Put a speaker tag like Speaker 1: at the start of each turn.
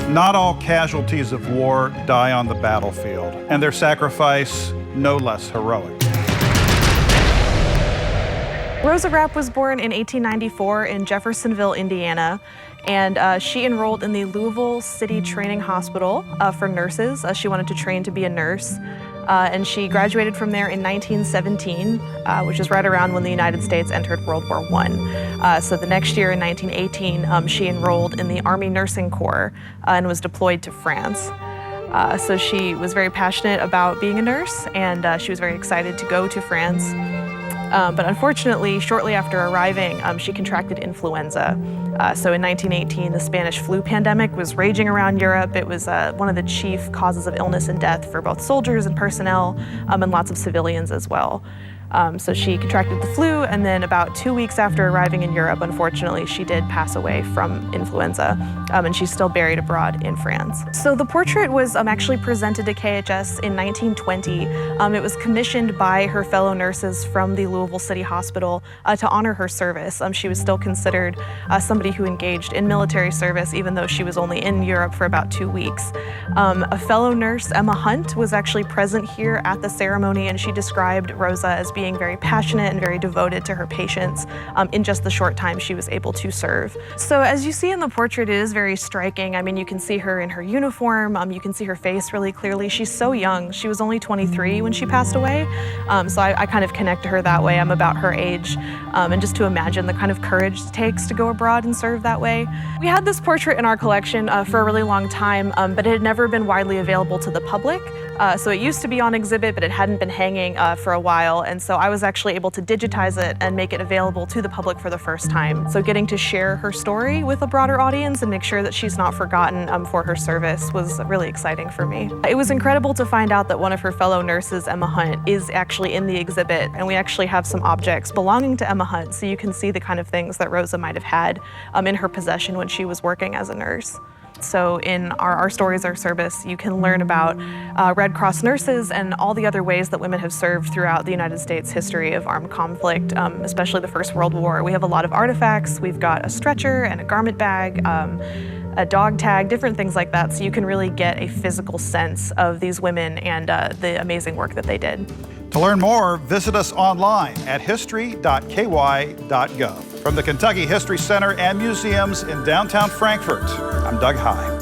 Speaker 1: Not all casualties of war die on the battlefield, and their sacrifice no less heroic.
Speaker 2: Rosa Rapp was born in 1894 in Jeffersonville, Indiana, and she enrolled in the Louisville City Training Hospital for nurses. She wanted to train to be a nurse, and she graduated from there in 1917, which is right around when the United States entered World War I. So the next year in 1918, she enrolled in the Army Nursing Corps and was deployed to France. So she was very passionate about being a nurse, and she was very excited to go to France. But unfortunately, shortly after arriving, she contracted influenza. So in 1918, the Spanish flu pandemic was raging around Europe. It was one of the chief causes of illness and death for both soldiers and personnel, and lots of civilians as well. So she contracted the flu, and then about 2 weeks after arriving in Europe, unfortunately, she did pass away from influenza, and she's still buried abroad in France. So the portrait was actually presented to KHS in 1920. It was commissioned by her fellow nurses from the Louisville City Hospital to honor her service. She was still considered somebody who engaged in military service, even though she was only in Europe for about 2 weeks. A fellow nurse, Emma Hunt, was actually present here at the ceremony, and she described Rosa as being very passionate and very devoted to her patients in just the short time she was able to serve. So as you see in the portrait, it is very striking. I mean, you can see her in her uniform, you can see her face really clearly. She's so young. She was only 23 when she passed away, so I kind of connect to her that way. I'm about her age, and just to imagine the kind of courage it takes to go abroad and serve that way. We had this portrait in our collection for a really long time, but it had never been widely available to the public. So it used to be on exhibit, but it hadn't been hanging for a while, and so I was actually able to digitize it and make it available to the public for the first time. So getting to share her story with a broader audience and make sure that she's not forgotten for her service was really exciting for me. It was incredible to find out that one of her fellow nurses, Emma Hunt, is actually in the exhibit, and we actually have some objects belonging to Emma Hunt, so you can see the kind of things that Rosa might have had in her possession when she was working as a nurse. So in our Stories, Our Service, you can learn about Red Cross nurses and all the other ways that women have served throughout the United States history of armed conflict, especially the First World War. We have a lot of artifacts. We've got a stretcher and a garment bag, a dog tag, different things like that, so you can really get a physical sense of these women and the amazing work that they did.
Speaker 1: To learn more, visit us online at history.ky.gov. From the Kentucky History Center and Museums in downtown Frankfort, I'm Doug High.